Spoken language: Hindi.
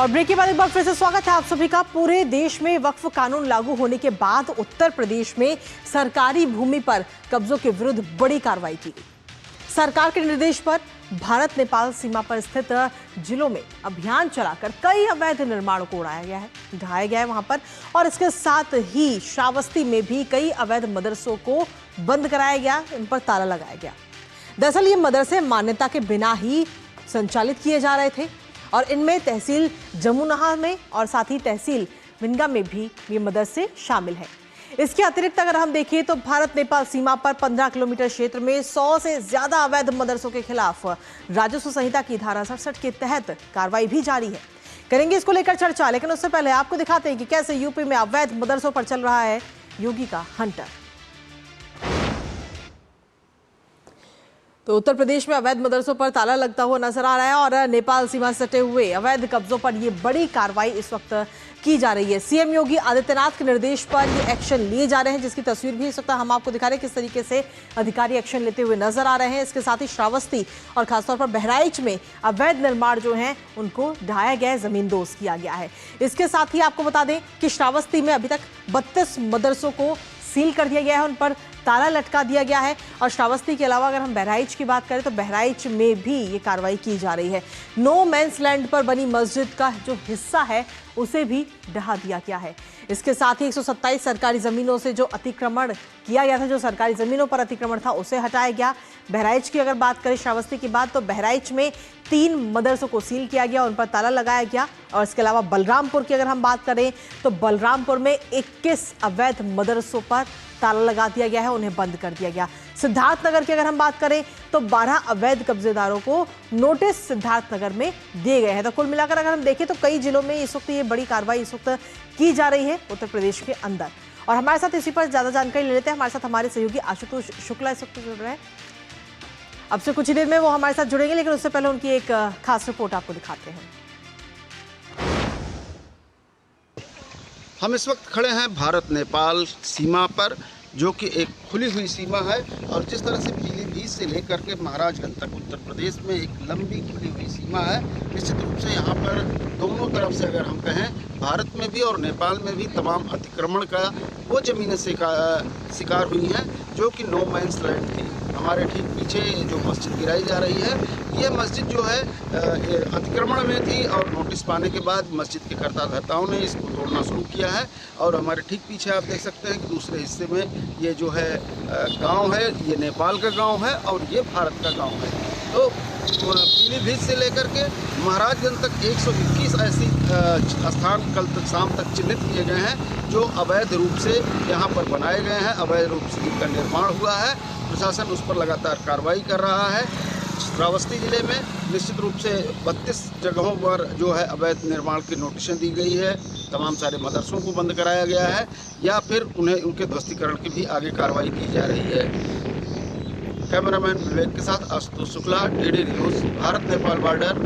और ब्रेक के बाद एक बार फिर से स्वागत है आप सभी का। पूरे देश में वक्फ कानून लागू होने के बाद उत्तर प्रदेश में सरकारी भूमि पर कब्जों के विरुद्ध बड़ी कार्रवाई की गई। सरकार के निर्देश पर भारत नेपाल सीमा पर स्थित जिलों में अभियान चलाकर कई अवैध निर्माणों को ढाया गया है वहां पर। और इसके साथ ही श्रावस्ती में भी कई अवैध मदरसों को बंद कराया गया, इन पर ताला लगाया गया। दरअसल ये मदरसे मान्यता के बिना ही संचालित किए जा रहे थे और इनमें तहसील जमुना में और साथ ही तहसील विनगा में भी ये मदरसे शामिल हैं। इसके अतिरिक्त अगर हम देखें तो भारत नेपाल सीमा पर 15 किलोमीटर क्षेत्र में 100 से ज्यादा अवैध मदरसों के खिलाफ राजस्व संहिता की धारा 67 के तहत कार्रवाई भी जारी है। करेंगे इसको लेकर चर्चा, लेकिन उससे पहले आपको दिखाते हैं कि कैसे यूपी में अवैध मदरसों पर चल रहा है योगी का हंटर। तो उत्तर प्रदेश में अवैध मदरसों पर ताला लगता हुआ नजर आ रहा है और नेपाल सीमा से सटे हुए अवैध कब्जों पर यह बड़ी कार्रवाई इस वक्त की जा रही है। सीएम योगी आदित्यनाथ के निर्देश पर ये एक्शन लिए जा रहे हैं, जिसकी तस्वीर भी इस वक्त हम आपको दिखा रहे हैं किस तरीके से अधिकारी एक्शन लेते हुए नजर आ रहे हैं। इसके साथ ही श्रावस्ती और खासतौर पर बहराइच में अवैध निर्माण जो है उनको ढाया गया है, जमींदोज किया गया है। इसके साथ ही आपको बता दें कि श्रावस्ती में अभी तक 32 मदरसों को सील कर दिया गया है, उन पर ताला लटका दिया गया है। और श्रावस्ती के अलावा अगर हम बहराइच की बात करें तो बहराइच में भी ये कार्रवाई की जा रही है। नो मैंस लैंड पर बनी मस्जिद का जो हिस्सा है उसे भी ढहा दिया गया है। इसके साथ ही 127 सरकारी जमीनों से जो अतिक्रमण किया गया था, जो सरकारी जमीनों पर अतिक्रमण था, उसे हटाया गया। बहराइच की अगर बात करें श्रावस्ती की बात, तो बहराइच में 3 मदरसों को सील किया गया, उन पर ताला लगाया गया। और इसके अलावा बलरामपुर की अगर हम बात करें तो बलरामपुर में 21 अवैध मदरसों पर ताला लगा दिया गया है, उन्हें बंद कर दिया गया। सिद्धार्थनगर की अगर हम बात करें तो 12 अवैध कब्जेदारों को नोटिस सिद्धार्थनगर में दिए गए हैं। तो कुल मिलाकर अगर हम देखें तो कई जिलों में इस वक्त ये बड़ी कार्रवाई इस वक्त की जा रही है उत्तर प्रदेश के अंदर। और हमारे साथ इसी पर ज्यादा जानकारी ले लेते हैं। हमारे साथ हमारे सहयोगी आशुतोष शुक्ला इस वक्त जुड़ रहे हैं। अब से कुछ ही देर में वो हमारे साथ जुड़ेंगे, लेकिन उससे पहले उनकी एक खास रिपोर्ट आपको दिखाते हैं। हम इस वक्त खड़े हैं भारत नेपाल सीमा पर, जो कि एक खुली हुई सीमा है। और जिस तरह से पीलीभीत से लेकर के महाराजगंज तक उत्तर प्रदेश में एक लंबी खुली हुई सीमा है। निश्चित रूप से यहाँ पर दोनों तरफ से अगर हम कहें, भारत में भी और नेपाल में भी तमाम अतिक्रमण का वो ज़मीनें शिकार हुई हैं जो कि नो मैंस लैंड थी। हमारे ठीक पीछे जो मस्जिद गिराई जा रही है, ये मस्जिद जो है अतिक्रमण में थी और नोटिस पाने के बाद मस्जिद के कर्ता-धर्ताओं ने इसको तोड़ना शुरू किया है। और हमारे ठीक पीछे आप देख सकते हैं कि दूसरे हिस्से में ये जो है गांव है, ये नेपाल का गांव है और ये भारत का गांव है। तो पीलीभीत से लेकर के महाराजगंज तक 121 ऐसी स्थान कल तक शाम तक चिन्हित किए गए हैं जो अवैध रूप से यहाँ पर बनाए गए हैं, अवैध रूप से इनका निर्माण हुआ है। प्रशासन उस पर लगातार कार्रवाई कर रहा है। श्रावस्ती जिले में निश्चित रूप से 32 जगहों पर जो है अवैध निर्माण की नोटिसें दी गई है। तमाम सारे मदरसों को बंद कराया गया है या फिर उन्हें उनके ध्वस्तीकरण की भी आगे कार्रवाई की जा रही है। कैमरामैन विवेक के साथ Ashutosh Shukla, DD news, Bharat Nepal border,